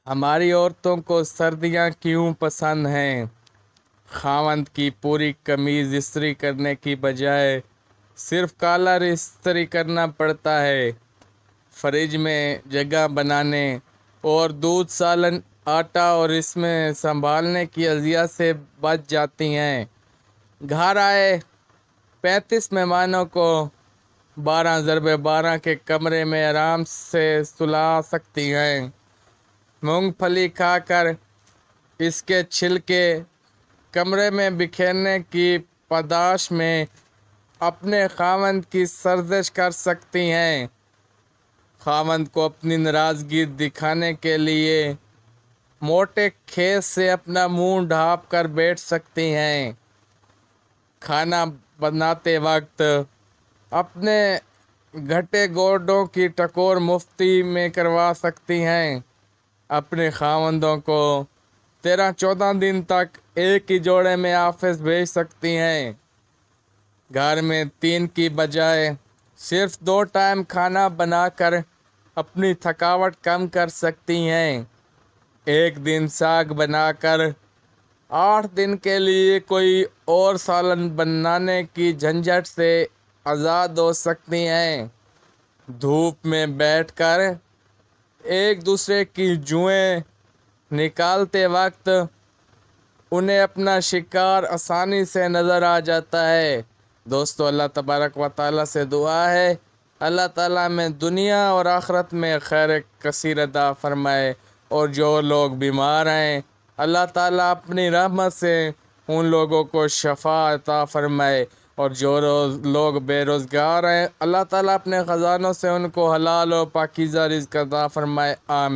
ہماری عورتوں کو سردیاں کیوں پسند ہیں؟ خاوند کی پوری قمیض استری کرنے کی بجائے صرف کالر استری کرنا پڑتا ہے۔ فریج میں جگہ بنانے اور دودھ سالن آٹا اور اس میں سنبھالنے کی اذیت سے بچ جاتی ہیں۔ گھر آئے 35 مہمانوں کو 12x12 کے کمرے میں آرام سے سلا سکتی ہیں۔ مونگ پھلی کھا کر اس کے چھلکے کمرے میں بکھیرنے کی پاداش میں اپنے خاوند کی سرزش کر سکتی ہیں۔ خاوند کو اپنی ناراضگی دکھانے کے لیے موٹے خیز سے اپنا منہ ڈھانپ کر بیٹھ سکتی ہیں۔ کھانا بناتے وقت اپنے گھٹے گوڈوں کی ٹکور مفتی میں کروا سکتی ہیں۔ اپنے خاوندوں کو 13-14 دن تک ایک ہی جوڑے میں آفس بھیج سکتی ہیں۔ گھر میں 3 کی بجائے صرف 2 ٹائم کھانا بنا کر اپنی تھکاوٹ کم کر سکتی ہیں۔ ایک دن ساگ بنا کر 8 دن کے لیے کوئی اور سالن بنانے کی جھنجھٹ سے آزاد ہو سکتی ہیں۔ دھوپ میں بیٹھ کر ایک دوسرے کی جوئیں نکالتے وقت انہیں اپنا شکار آسانی سے نظر آ جاتا ہے۔ دوستو، اللہ تبارک و تعالیٰ سے دعا ہے اللہ تعالیٰ میں دنیا اور آخرت میں خیر کثیر عطا فرمائے، اور جو لوگ بیمار ہیں اللہ تعالیٰ اپنی رحمت سے ان لوگوں کو شفا عطا فرمائے، اور جو لوگ بے روزگار ہیں اللہ تعالیٰ اپنے خزانوں سے ان کو حلال و پاکیزہ رزق عطا فرمائے۔ آمین۔